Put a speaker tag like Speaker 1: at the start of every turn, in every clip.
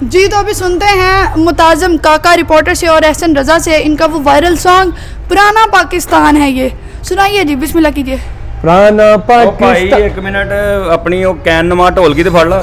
Speaker 1: जी तो अभी सुनते हैं मुताज़म काका रिपोर्टर से और एहसन रज़ा से इनका वो वायरल सॉन्ग पुराना पाकिस्तान है। ये सुनाइए जी, बिस्मिल्लाह कीजिए।
Speaker 2: पुराना पाकिस्तान।
Speaker 3: एक मिनट अपनी वो कैन नमा ढोल की तो फड़ ला।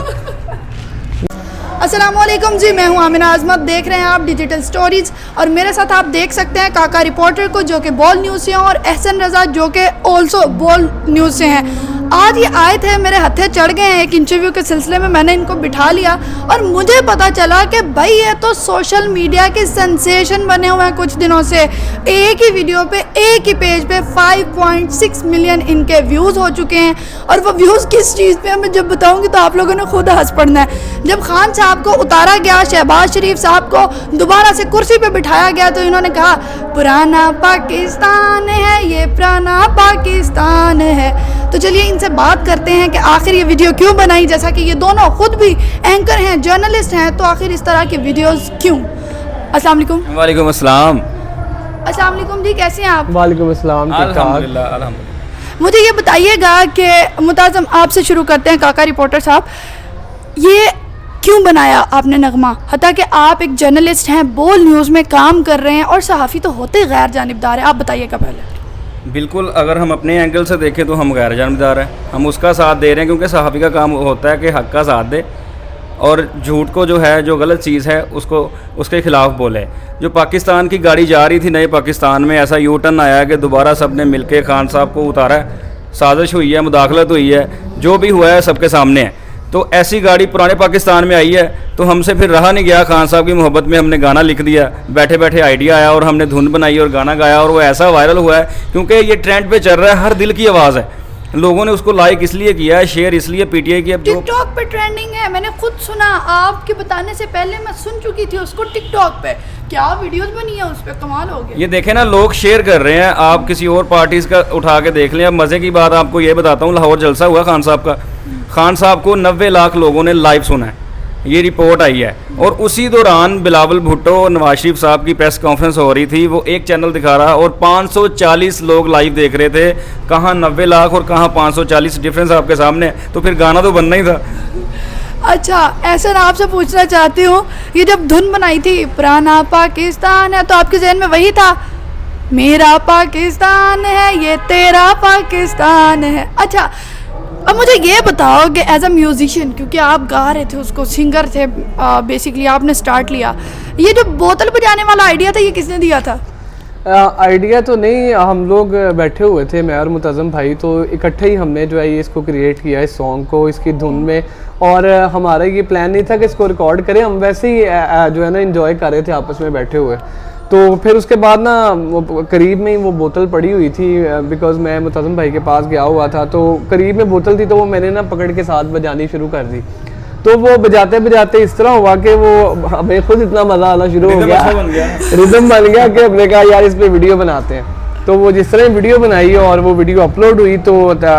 Speaker 1: अस्सलामुअलैकुम जी, मैं हूं आमिना आज़मत, देख रहे हैं आप डिजिटल स्टोरीज और मेरे साथ आप देख सकते हैं काका रिपोर्टर को जो कि बॉल न्यूज़ से हैं और एहसन रज़ा जो कि ऑल्सो बॉल न्यूज़ से हैं। आज ये आए थे, मेरे हत्थे चढ़ गए हैं। एक इंटरव्यू के सिलसिले में मैंने इनको बिठा लिया और मुझे पता चला कि भाई ये तो सोशल मीडिया के सेंसेशन बने हुए हैं कुछ दिनों से। एक ही वीडियो पे, एक ही पेज पे 5.6 मिलियन इनके व्यूज़ हो चुके हैं। और वो व्यूज़ किस चीज़ पे मैं जब बताऊंगी तो आप लोगों ने खुद हंस पड़ना है। जब खान साहब को उतारा गया, शहबाज शरीफ साहब को दोबारा से कुर्सी पे बिठाया गया, तो इन्होंने कहा पुराना पाकिस्तान है ये, पुराना पाकिस्तान है। तो चलिए इनसे बात करते हैं कि आखिर ये वीडियो क्यों बनाई, जैसा कि ये दोनों खुद भी एंकर हैं, जर्नलिस्ट हैं, तो आखिर इस तरह की वीडियोस क्यों। अस्सलाम वालेकुम।
Speaker 3: वालेकुम अस्सलाम।
Speaker 1: अस्सलाम वालेकुम जी, कैसे हैं आप?
Speaker 2: वालेकुम अस्सलाम।
Speaker 3: अल्हम्दुलिल्लाह अल्हम्दुलिल्लाह। मुझे
Speaker 1: ये बताइएगा कि मुताज़म आपसे शुरू करते हैं काका रिपोर्टर साहब, ये क्यों बनाया आपने नगमा, हता कि आप एक जर्नलिस्ट हैं, बोल न्यूज़ में काम कर रहे हैं और सहाफ़ी तो होते गैर जानिबदार है, आप बताइएगा पहले।
Speaker 3: बिल्कुल, अगर हम अपने एंगल से देखें तो हम गैर जानबदार हैं, हम उसका साथ दे रहे हैं क्योंकि सहाफ़ी का काम होता है कि हक़ का साथ दे और झूठ को जो है, जो गलत चीज़ है उसको उसके ख़िलाफ़ बोले। जो पाकिस्तान की गाड़ी जा रही थी नए पाकिस्तान में, ऐसा यू टर्न आया कि दोबारा सब ने मिल के खान साहब को उतारा है, साजिश हुई है, मुदाखलत हुई है, जो भी हुआ है सबके सामने है। तो ऐसी गाड़ी पुराने पाकिस्तान में आई है तो हमसे फिर रहा नहीं गया, खान साहब की मोहब्बत में हमने गाना लिख दिया, बैठे बैठे आइडिया आया और हमने धुन बनाई और गाना गाया और वो ऐसा वायरल हुआ है क्योंकि ये ट्रेंड पे चल रहा है, हर दिल की आवाज़ है। लोगों ने उसको लाइक इसलिए किया है, शेयर इसलिए पीटीआई की। अब
Speaker 1: टिकटॉक पे ट्रेंडिंग है, मैंने खुद सुना, आपके बताने से पहले मैं सुन चुकी थी उसको टिकटॉक पे। क्या वीडियोस बनी है उस पे, कमाल हो गया।
Speaker 3: ये देखें ना, लोग शेयर कर रहे हैं, आप किसी और पार्टीज का उठा के देख लें। अब मज़े की बात आपको ये बताता हूँ, लाहौर जलसा हुआ खान साहब का, खान साहब को 90 लाख लोगों ने लाइव सुना है, ये रिपोर्ट आई है। और उसी दौरान बिलावल भुट्टो और नवाज शरीफ साहब की प्रेस कॉन्फ्रेंस हो रही थी, वो एक चैनल दिखा रहा और 540 लोग लाइव देख रहे थे। कहाँ 90 लाख और कहाँ 540, डिफरेंस आपके सामने है। तो फिर गाना तो बनना ही था।
Speaker 1: अच्छा, ऐसा ना आपसे पूछना चाहती हूँ, ये जब धुन बनाई थी पुराना पाकिस्तान है, तो आपके जहन में वही था मेरा पाकिस्तान है ये, तेरा पाकिस्तान है? अच्छा, अब मुझे ये बताओ कि एज अ म्यूजिशियन, क्योंकि आप गा रहे थे उसको, सिंगर थे बेसिकली, आपने स्टार्ट लिया, ये जो बोतल बजाने वाला आइडिया था ये किसने दिया था?
Speaker 2: आइडिया तो नहीं, हम लोग बैठे हुए थे, मैं और मुताज़म भाई, तो इकट्ठे ही हमने जो है ये इसको क्रिएट किया, इस सॉन्ग को, इसकी धुन में। और हमारा ये प्लान नहीं था कि इसको रिकॉर्ड करें, हम वैसे ही जो है ना एंजॉय कर रहे थे आपस में बैठे हुए। तो फिर उसके बाद ना वो करीब में ही वो बोतल पड़ी हुई थी, बिकॉज़ मैं मुताज़म भाई के पास गया हुआ था, तो करीब में बोतल थी, तो वो मैंने ना पकड़ के साथ बजानी शुरू कर दी। तो वो बजाते बजाते इस तरह हुआ कि वो हमें खुद इतना मज़ा आना शुरू हो गया, रिदम बन गया कि हमने कहा यार इस पर वीडियो बनाते हैं। तो वो जिस तरह वीडियो बनाई और वो वीडियो अपलोड हुई, तो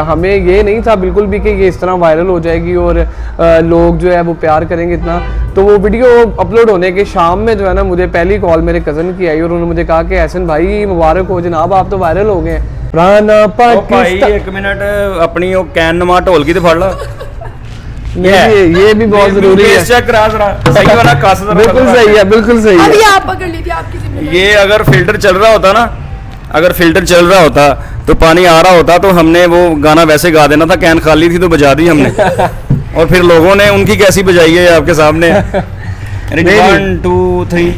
Speaker 2: हमें ये नहीं था बिल्कुल भी कि ये इस तरह वायरल हो जाएगी और लोग जो है वो प्यार करेंगे इतना। तो वो वीडियो अपलोड होने के शाम में जो है ना मुझे पहली कॉल मेरे कज़न की आई और उन्होंने मुझे कहा कि एहसन भाई मुबारक हो जनाब, आप तो वायरल हो गए। पुराना पाकिस्तान।
Speaker 3: एक मिनट अपनी वो कैन नमा ढोल की तो फड़ ला।
Speaker 2: ये भी बहुत जरूरी है।
Speaker 3: सही वाला कासा,
Speaker 2: बिल्कुल सही है, बिल्कुल सही है।
Speaker 1: अभी आप पकड़ लीजिए, आपकी जिम्मेदारी।
Speaker 3: ये अगर फिल्टर चल रहा होता ना, अगर फिल्टर चल रहा होता तो पानी आ रहा होता तो हमने वो गाना वैसे गा देना था, कैन खाली थी तो बजा दी हमने। और फिर लोगों ने उनकी कैसी बजाई है आपके सामने। 1 2 3।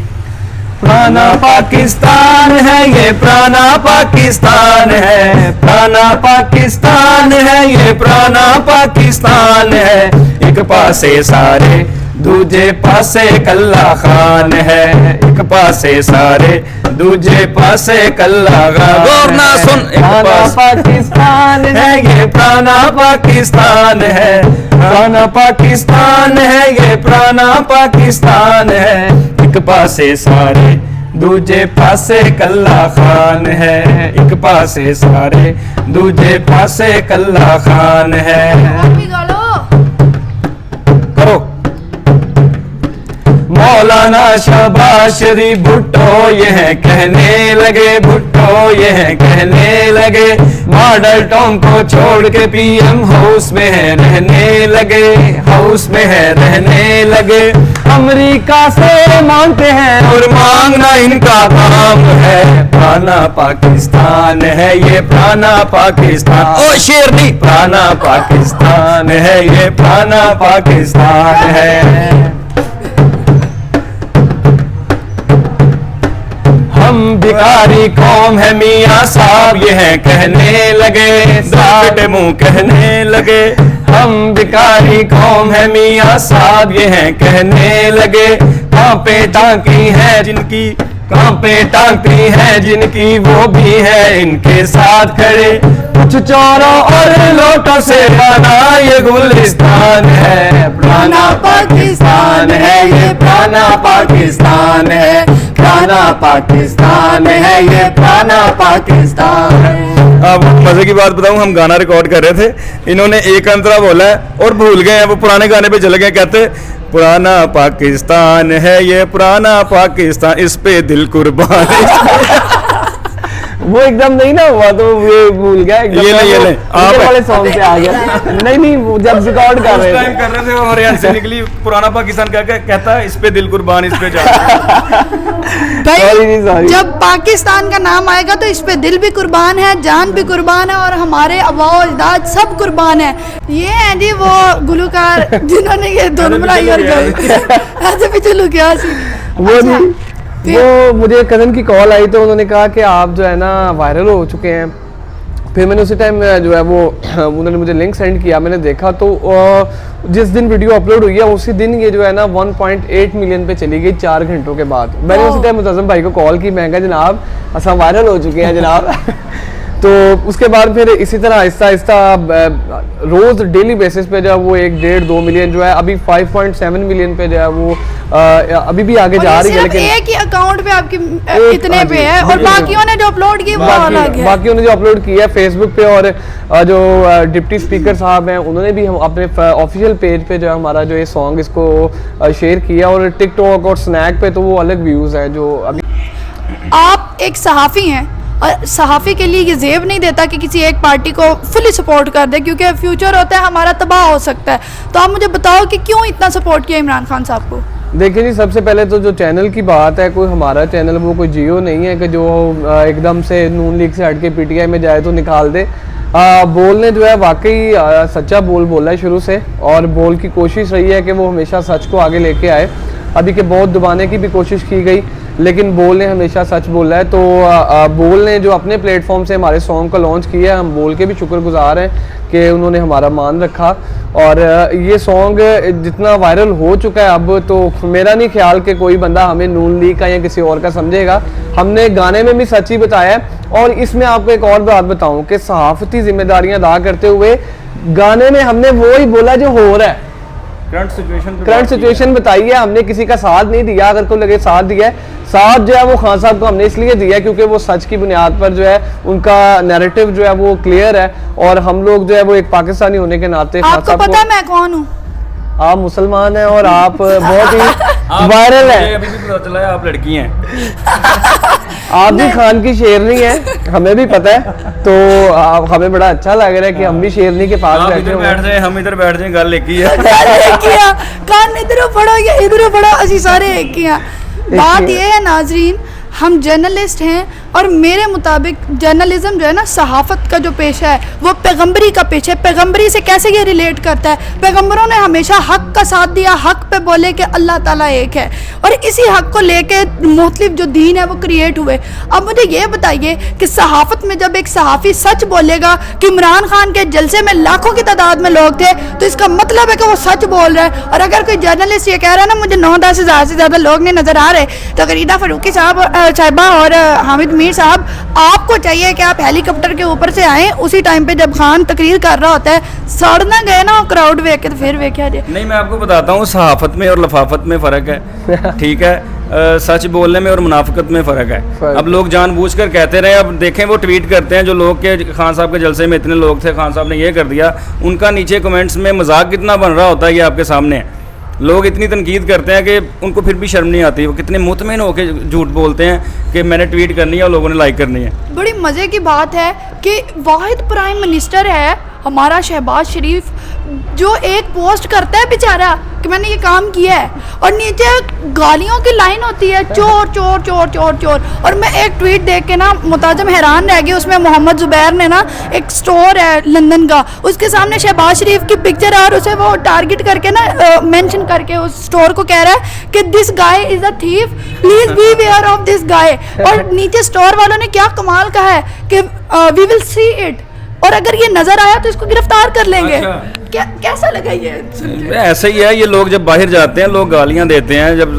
Speaker 2: पुराना पाकिस्तान है ये, पुराना पाकिस्तान है, पुराना पाकिस्तान है ये, पुराना पाकिस्तान है। एक पासे सारे दूजे पासे कल्ला खान है, एक पासे सारे दूजे पासे कल्ला खान। गौर ना सुन, पुराना पाकिस्तान है ये, पुराना पाकिस्तान है, पुराना पाकिस्तान है ये, पुराना पाकिस्तान है। एक पासे सारे दूजे पासे कल्ला खान है, एक पासे सारे दूजे पासे कल्ला खान है।
Speaker 3: करो
Speaker 2: मौलाना शहबाज शरीफ भुट्टो ये है कहने लगे, भुट्टो ये है कहने लगे, मॉडल टाउन को छोड़ के पीएम हाउस में है रहने लगे, हाउस में है रहने लगे। अमेरिका से मांगते हैं और मांगना इनका काम है, पुराना पाकिस्तान है ये, पुराना पाकिस्तान, ओ शेरनी, पुराना पाकिस्तान है ये, पुराना पाकिस्तान है। हम भिखारी कौम है मियाँ साहब ये है कहने लगे, साठ मुंह कहने लगे। हम भिखारी कौम है मियाँ साहब ये है कहने लगे, कांपे टांकी है जिनकी, कांपे टांकी है जिनकी, वो भी है इनके साथ खड़े। कुछ चोरों और लोटों से बना ये गुलिस्तान है, पुराना पाकिस्तान है ये, पुराना पाकिस्तान है, पुराना पाकिस्तान है ये, पुराना पाकिस्तान है।
Speaker 3: अब मजे की बात बताऊं, हम गाना रिकॉर्ड कर रहे थे, इन्होंने एक अंतरा बोला है और भूल गए हैं, वो पुराने गाने पे चले गए, कहते पुराना पाकिस्तान है ये, पुराना पाकिस्तान, इस पे दिल कुर्बान है।
Speaker 2: वो एकदम नहीं ना हुआ तो ये भूल गया एकदम,
Speaker 3: ये नहीं
Speaker 2: आप वाले सॉन्ग से आ गया। नहीं वो जब रिकॉर्ड कर रहे
Speaker 3: थे वो हरियाणा से निकली, पुराना पाकिस्तान कहता है इस पे दिल कुर्बान, इस पे
Speaker 1: भाई
Speaker 2: Sorry.
Speaker 1: जब पाकिस्तान का नाम आएगा तो इस पे दिल भी कुर्बान है, जान भी कुर्बान है, और हमारे अबाओ अजदाद सब कुर्बान है। ये है जी वो गुलकार जिन्होंने ये दोनों बनाई और ऐसे पीछे लुकिया सी।
Speaker 2: वो नहीं, वो मुझे कज़न की कॉल आई तो उन्होंने कहा कि आप जो है ना वायरल हो चुके हैं। फिर मैंने उसी टाइम जो है वो उन्होंने मुझे लिंक सेंड किया, मैंने देखा तो जिस दिन वीडियो अपलोड हुई है उसी दिन ये जो है ना 1.8 मिलियन पे चली गई 4 घंटों के बाद। मैंने उसी टाइम मुतज़्ज़म भाई को कॉल की, मैं कहा जनाब असा वायरल हो चुके हैं जनाब। तो उसके बाद फिर इसी तरह आहिस्ता आहिस्ता रोज़ डेली बेसिस पे जो है वो 1.5-2 मिलियन जो है अभी 5.7 मिलियन पे जो है वो अभी भी आगे जा रही है। लेकिन
Speaker 1: एक ही अकाउंट पे आपकी इतने पे है, और बाकियों ने जो अपलोड की वो अलग है।
Speaker 2: बाकियों ने जो अपलोड किया है फेसबुक पे, और जो डिप्टी स्पीकर साहब हैं उन्होंने भी हम अपने ऑफिशियल पेज पे जो है हमारा जो ये सॉन्ग इसको शेयर किया, और टिकटॉक और स्नैक पे तो वो अलग व्यूज़ हैं जो अभी।
Speaker 1: आप एक सहाफ़ी हैं और सहाफ़ी के लिए ये जेब नहीं देता कि किसी एक पार्टी को फुली सपोर्ट कर दे, क्योंकि फ्यूचर होता है हमारा तबाह हो सकता है। तो आप मुझे बताओ कि क्यों इतना सपोर्ट किया इमरान खान साहब को?
Speaker 2: देखिए जी, सबसे पहले तो जो चैनल की बात है, कोई हमारा चैनल वो कोई जियो नहीं है कि जो एकदम से नून लीग से हट के पीटीआई में जाए तो निकाल दे। बोल ने जो है वाकई सच्चा बोल बोला है शुरू से, और बोल की कोशिश रही है कि वो हमेशा सच को आगे लेके आए। अभी के बहुत दबाने की भी कोशिश की गई, लेकिन बोल ने हमेशा सच बोला है। तो बोल ने जो अपने प्लेटफॉर्म से हमारे सॉन्ग को लॉन्च किया है, हम बोल के भी शुक्रगुजार हैं कि उन्होंने हमारा मान रखा। और ये सॉन्ग जितना वायरल हो चुका है अब, तो मेरा नहीं ख्याल कि कोई बंदा हमें नून लीग का या किसी और का समझेगा। हमने गाने में भी सच ही बताया है। और इसमें आपको एक और बात बताऊं कि सहाफ़ती जिम्मेदारियां अदा करते हुए गाने में हमने वो ही बोला जो हो रहा है, करंट सिचुएशन बताई है। हमने किसी का साथ नहीं दिया, अगर कोई लगे साथ दिया है, साथ जो है वो खान साहब को हमने इसलिए दिया क्योंकि वो सच की बुनियाद पर जो है उनका नैरेटिव जो है वो क्लियर है, और हम लोग जो है वो एक पाकिस्तानी होने के नाते।
Speaker 1: आपको पता है मैं कौन हूँ?
Speaker 2: आप मुसलमान हैं और आप बहुत ही वायरल है।
Speaker 3: अभी भी पता चला है आप लड़की हैं।
Speaker 2: आप भी खान की शेरनी है, हमें भी पता है। तो हमें बड़ा अच्छा लग रहा है कि हम भी शेरनी के पास बैठे हुए हैं।
Speaker 3: हम इधर बैठ जाए, गल एक ही है।
Speaker 1: कान इधर पढ़ो या इधर पढ़ो, असि सारे एक ही हैं। बात ये है नाजरीन, हम जर्नलिस्ट हैं, और मेरे मुताबिक जर्नलिज्म जो है ना, सहाफ़त का जो पेशा है वो पैगंबरी का पेशा है। पैगंबरी से कैसे ये रिलेट करता है? पैगंबरों ने हमेशा हक़ का साथ दिया, हक़ पे बोले कि अल्लाह ताला एक है, और इसी हक़ को लेके मुख्तलिफ जो दीन है वो क्रिएट हुए। अब मुझे ये बताइए कि सहाफ़त में जब एक सहाफ़ी सच बोलेगा कि इमरान खान के जलसे में लाखों की तादाद में लोग थे, तो इसका मतलब है कि वो सच बोल रहा है। और अगर कोई जर्नलिस्ट ये कह रहा है ना मुझे 9-10 हज़ार से ज़्यादा लोग नहीं नज़र आ रहे, तो गरीदा फ़ारूकी साहबा और हामिद मीर साहब, आपको चाहिए कि आप हेलीकॉप्टर के ऊपर से आएँ उसी टाइम पे जब खान तकरीर कर रहा होता है। सड़ना गए ना क्राउड देख के, तो फिर देखा जाए।
Speaker 3: नहीं, मैं आपको बताता हूँ, सहाफ़त में और लफाफत में फ़र्क है। ठीक है, सच बोलने में और मुनाफिकत में फ़र्क है। अब लोग जानबूझकर कहते रहे, अब देखें वो ट्वीट करते हैं जो लोग के खान साहब के जलसे में इतने लोग थे, खान साहब ने ये कर दिया, उनका नीचे कमेंट्स में मजाक कितना बन रहा होता है ये आपके सामने है। लोग इतनी तनकीद करते हैं कि उनको फिर भी शर्म नहीं आती, वो कितने मुतमिन होकर झूठ बोलते हैं कि मैंने ट्वीट करनी है और लोगों ने लाइक करनी है।
Speaker 1: बड़ी मज़े की बात है कि वाहिद प्राइम मिनिस्टर है हमारा शहबाज शरीफ, जो एक पोस्ट करता है बेचारा कि मैंने ये काम किया है, और नीचे गालियों की लाइन होती है, चोर चोर चोर चोर चोर। और मैं एक ट्वीट देख के ना मुताजम हैरान रह गई, उसमें मोहम्मद ज़ुबैर ने ना, एक स्टोर है लंदन का, उसके सामने शहबाज शरीफ की पिक्चर है और उसे वो टारगेट करके ना मेंशन करके उस स्टोर को कह रहा है कि this guy is a thief, please beware of this guy. और नीचे स्टोर वालों ने क्या कमाल कहा है कि वी विल सी इट, और अगर ये नजर आया तो इसको गिरफ्तार कर लेंगे। क्या कैसा लगा ये?
Speaker 3: ऐसा ही है, ये लोग जब बाहर जाते हैं लोग गालियां देते हैं, जब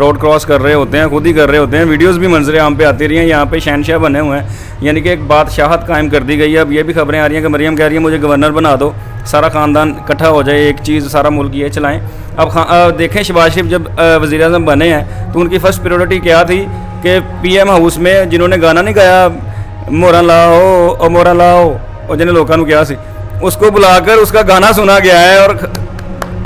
Speaker 3: रोड क्रॉस कर रहे होते हैं, खुद ही कर रहे होते हैं, वीडियोस भी मंजर आम पे आती रही हैं, यहाँ पे शहनशाह बने हुए हैं, यानी कि एक बादशाहत कायम कर दी गई है। अब ये भी खबरें आ रही हैं कि मरियम कह रही है मुझे गवर्नर बना दो, सारा ख़ानदान इकट्ठा हो जाए, एक चीज़ सारा मुल्क ये चलाएँ। अब देखें शहबाज शरीफ जब वज़ीर-ए-आज़म बने हैं तो उनकी फ़र्स्ट प्रायोरिटी क्या थी कि PM हाउस में जिन्होंने गाना नहीं गाया मोरा लाओ और मोरा लाओ, और जिन्हें लोगों ने क्या सी, उसको बुलाकर उसका गाना सुना गया है और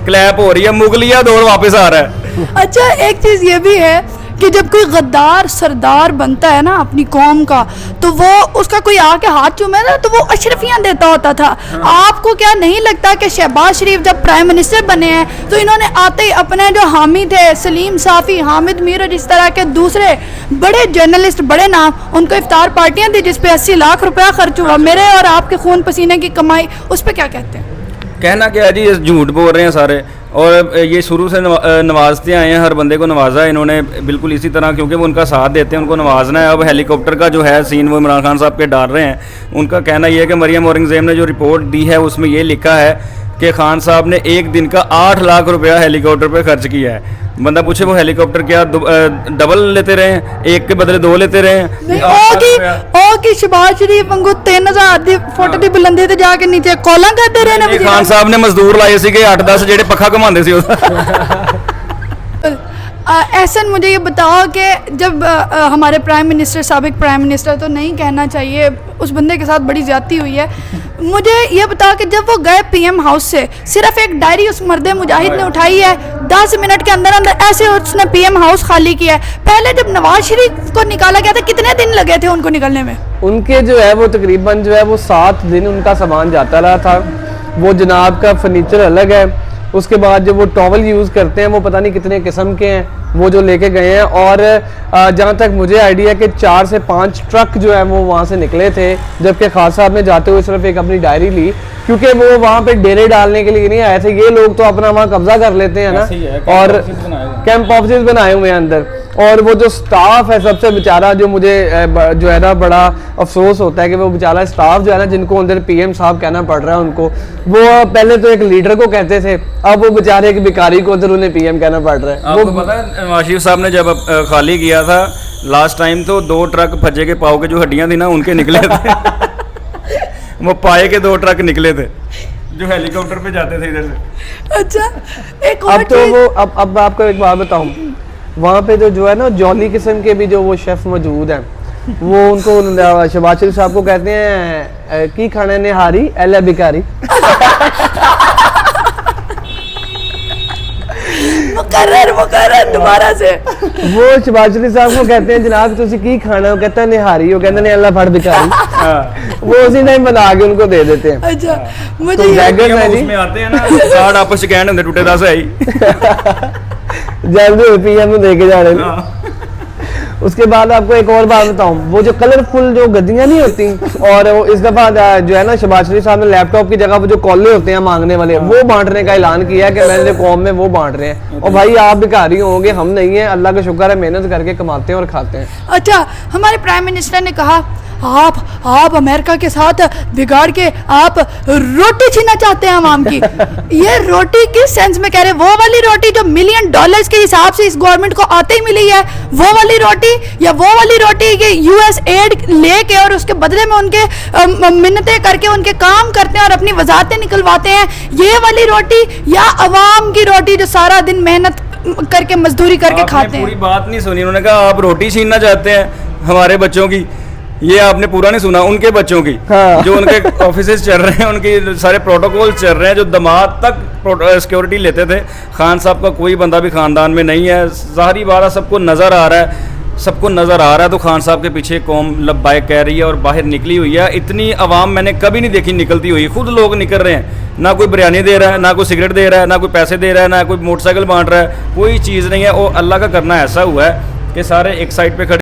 Speaker 3: क्लैप हो रही है, मुगलिया दौर वापस आ रहा है।
Speaker 1: अच्छा, एक चीज़ ये भी है कि जब कोई गद्दार सरदार बनता है ना अपनी कौम का, तो वो उसका कोई आके हाथ चूमे ना तो वो अशरफियाँ देता होता था। आपको क्या नहीं लगता कि शहबाज शरीफ जब प्राइम मिनिस्टर बने हैं तो इन्होंने आते ही अपने जो हामी थे, सलीम साफ़ी, हामिद मीर और इस तरह के दूसरे बड़े जर्नलिस्ट, बड़े नाम, उनको इफ्तार पार्टियाँ दी जिस पे 80 लाख रुपया खर्च हुआ, मेरे और आपके खून पसीने की कमाई, उस पर क्या कहते हैं?
Speaker 3: कहना क्या है जी, ये झूठ बोल रहे हैं सारे, और ये शुरू से नवाजते आए हैं, हर बंदे को नवाजा है इन्होंने बिल्कुल इसी तरह, क्योंकि वो उनका साथ देते हैं, उनको नवाजना है। अब हेलीकॉप्टर का जो है सीन वो इमरान खान साहब के डाल रहे हैं। उनका कहना ये है कि मरियम औरंगज़ेब ने जो रिपोर्ट दी है उसमें ये लिखा है कि खान साहब ने एक दिन का 8 लाख रुपया हेलीकॉप्टर पर खर्च किया है। बंदा पूछे वो हेलीकॉप्टर क्या डबल लेते रहे हैं, एक के बदले 2 लेते रहे हैं?
Speaker 1: कि शहबाज शरीफ वांगू 3000 फुट की बुलंदी ते जाके नीचे कॉलां करते रहे ने।
Speaker 3: खान साहब ने मजदूर लाए थे 8-10 जेडे पखा घुमाते सी।
Speaker 1: एहसन, मुझे ये बताओ कि जब हमारे प्राइम मिनिस्टर, साबिक प्राइम मिनिस्टर तो नहीं कहना चाहिए, उस बंदे के साथ बड़ी ज़्यादती हुई है, मुझे ये बताओ कि जब वो गए PM हाउस से, सिर्फ एक डायरी उस मर्द मुजाहिद ने उठाई है, 10 मिनट के अंदर अंदर ऐसे उसने PM हाउस खाली किया है। पहले जब नवाज शरीफ को निकाला गया था कितने दिन लगे थे उनको निकलने में?
Speaker 2: उनके जो है वो तकरीबन जो है वो 7 दिन उनका सामान जाता रहा था। वो जनाब का फर्नीचर अलग है, उसके बाद जो वो टॉवल यूज़ करते हैं वो पता नहीं कितने किस्म के हैं, वो जो लेके गए हैं। और जहाँ तक मुझे आइडिया है कि 4 से 5 ट्रक जो है वो वहाँ से निकले थे, जबकि खान साहब ने जाते हुए सिर्फ एक अपनी डायरी ली, क्योंकि वो वहाँ पे डेरे डालने के लिए नहीं आए थे। ये लोग तो अपना वहाँ कब्जा कर लेते हैं ना, और कैंप ऑफिस बनाए हुए हैं अंदर। और वो जो स्टाफ है सबसे बेचारा, जो मुझे जो है ना बड़ा अफसोस होता है कि वो बेचारा स्टाफ जो है ना, जिनको अंदर PM साहब कहना पड़ रहा है उनको, वो पहले तो एक लीडर को कहते थे, अब वो बेचारे एक भिखारी को उधर उन्हें PM कहना पड़ रहा है।
Speaker 3: आपको पता है नवाज शरीफ साहब ने जब खाली किया था लास्ट टाइम, तो 2 ट्रक फज्जे के पाव के जो हड्डियां थी ना उनके निकले थे। वो पाए के 2 ट्रक निकले थे जो हेलीकॉप्टर पे जाते थे इधर से।
Speaker 1: अच्छा, एक और
Speaker 2: अब तो वो अब आपको एक बात बताऊं, वहाँ पे जो है ना जॉली किस्म के भी जो वो शेफ मौजूद हैं, वो उनको शहबाज शरीफ साहब को कहते हैं की खाने निहारी एला भिखारी।
Speaker 1: मुकर्रर दोबारा से
Speaker 2: वो शहबाज शरीफ साहब को कहते हैं जनाब तुसी की खाना, वो कहता है निहारी, वो कहते हैं अल्लाह फड़ भिखारी। वो उसी टाइम बना के उनको दे देते हैं।
Speaker 1: अच्छा, मुझे
Speaker 2: तो
Speaker 3: उसमें आते हैं ना कार्ड आपस में कहने होंगे टूटे 10 है ही
Speaker 2: जल्दी PM में देके जा रहे हैं। उसके बाद आपको एक और बात बताऊं, वो जो कलरफुल जो गद्दियां नहीं होती, और वो इस दफा जो है ना शहबाज शरीफ साहब ने लैपटॉप की जगह वो जो कॉले होते हैं मांगने वाले, वो बांटने का ऐलान किया कि मेरे जो कौम में वो बांट रहे हैं। और भाई आप भिखारी होंगे, हम नहीं है, अल्लाह का शुक्र है मेहनत करके कमाते हैं और खाते हैं।
Speaker 1: अच्छा, हमारे प्राइम मिनिस्टर ने कहा आप अमेरिका के साथ बिगाड़ के आप रोटी छीनना चाहते हैं आवाम की। ये रोटी किस सेंस में कह रहे हैं? वो वाली रोटी जो $1 मिलियन के हिसाब से इस गवर्नमेंट को आते ही मिली है, वो वाली रोटी, या वो वाली रोटी कि US एड लेके और उसके बदले में उनके मिन्नतें करके उनके काम करते हैं और अपनी वजारतें निकलवाते हैं, ये वाली रोटी, या अवाम की रोटी जो सारा दिन मेहनत करके मजदूरी करके खाते हैं?
Speaker 3: पूरी बात नहीं सुनी, उन्होंने कहा आप रोटी छीनना चाहते हैं हमारे बच्चों की, ये आपने पूरा नहीं सुना, उनके बच्चों की
Speaker 2: हाँ।
Speaker 3: जो उनके ऑफिसेज चल रहे हैं, उनके सारे प्रोटोकॉल चल रहे हैं, जो दामाद तक सिक्योरिटी लेते थे। खान साहब का कोई बंदा भी खानदान में नहीं है, ज़ाहिरी बात है, सबको नज़र आ रहा है, सबको नज़र आ रहा है। तो खान साहब के पीछे कौम लब्बाइक कह रही है और बाहर निकली हुई है। इतनी आवाम मैंने कभी नहीं देखी निकलती हुई, खुद लोग निकल रहे हैं, ना कोई बिरयानी दे रहा है, ना कोई सिगरेट दे रहा है, ना कोई पैसे दे रहा है, ना कोई मोटरसाइकिल बांट रहा है, कोई चीज़ नहीं है। वो अल्लाह का करना ऐसा हुआ है कि सारे एक साइड पे खड़े